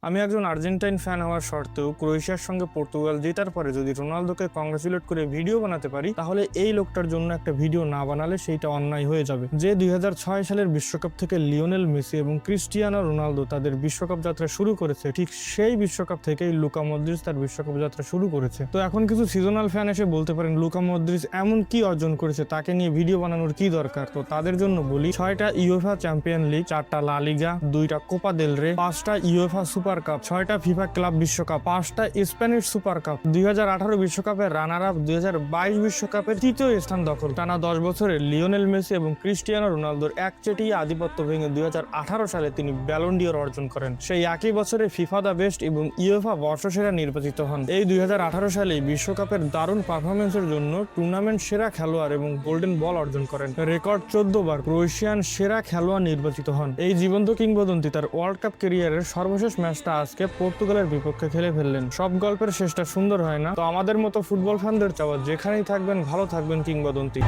আমি একজন Argentine fan হওয়ার সত্ত্বেও ক্রোয়েশিয়ার সঙ্গে পর্তুগাল জেতার পরে যদি রোনালদোকে কংগ্রেচুলেট করে ভিডিও বানাতে পারি, তাহলে এই লোকটার জন্য একটা ভিডিও না বানালে সেইটা অন্যায় হয়ে যাবে। যে 2006 সালের বিশ্বকাপ থেকে লিওনেল মেসি এবং ক্রিস্টিয়ানো রোনালদো তাদের বিশ্বকাপ যাত্রা শুরু করেছে, ঠিক সেই বিশ্বকাপ থেকেই লুকা মদ্রিচ তার বিশ্বকাপ যাত্রা শুরু করেছে। তো এখন কিছু সিজনাল ফ্যান এসে বলতে পারেন, লুকা মদ্রিচ এমন কি অর্জন করেছে, তাকে নিয়ে ভিডিও বানানোর কি দরকার? তো তাদের জন্য বলি, 6টা ইউএফা চ্যাম্পিয়ন লিগ, 4টা লা লিগা, 2টা কোপা দেল রে, 5টা ইউএফা সুপার কাপ, 6টা ফিফা ক্লাব বিশ্বকাপ, 5টা স্প্যানিশ সুপার কাপ, 2018 বিশ্বকাপের রানার আপ, 2022 বিশ্বকাপের তৃতীয় স্থান দখল, টানা 10 বছরে লিওনেল মেসি এবং ক্রিস্টিয়ানো রোনালদোর একচেটিয়া আধিপত্য ভেঙে 2018 সালে তিনি ব্যালন ডিওর অর্জন করেন। সেই একই বছরে ফিফা দ্য বেস্ট এবং ইউএফা বর্ষসেরা নির্বাচিত হন। এই 2018 সালে বিশ্বকাপের দারুণ পারফরমেন্সের জন্য টুর্নামেন্ট সেরা খেলোয়াড় এবং গোল্ডেন বল অর্জন করেন। রেকর্ড 14 বার ক্রোয়েশিয়ান সেরা খেলোয়াড় নির্বাচিত হন। এই জীবন্ত কিংবদন্তি তার ওয়ার্ল্ড কাপ ক্যারিয়ারের সর্বশেষ ম্যাচটা আজকে পর্তুগালের বিপক্ষে খেলে ফেললেন। সব গল্পের শেষটা সুন্দর হয় না, তো আমাদের মতো ফুটবল ফ্যানদের চাওয়া, যেখানেই থাকবেন ভালো থাকবেন কিংবদন্তি।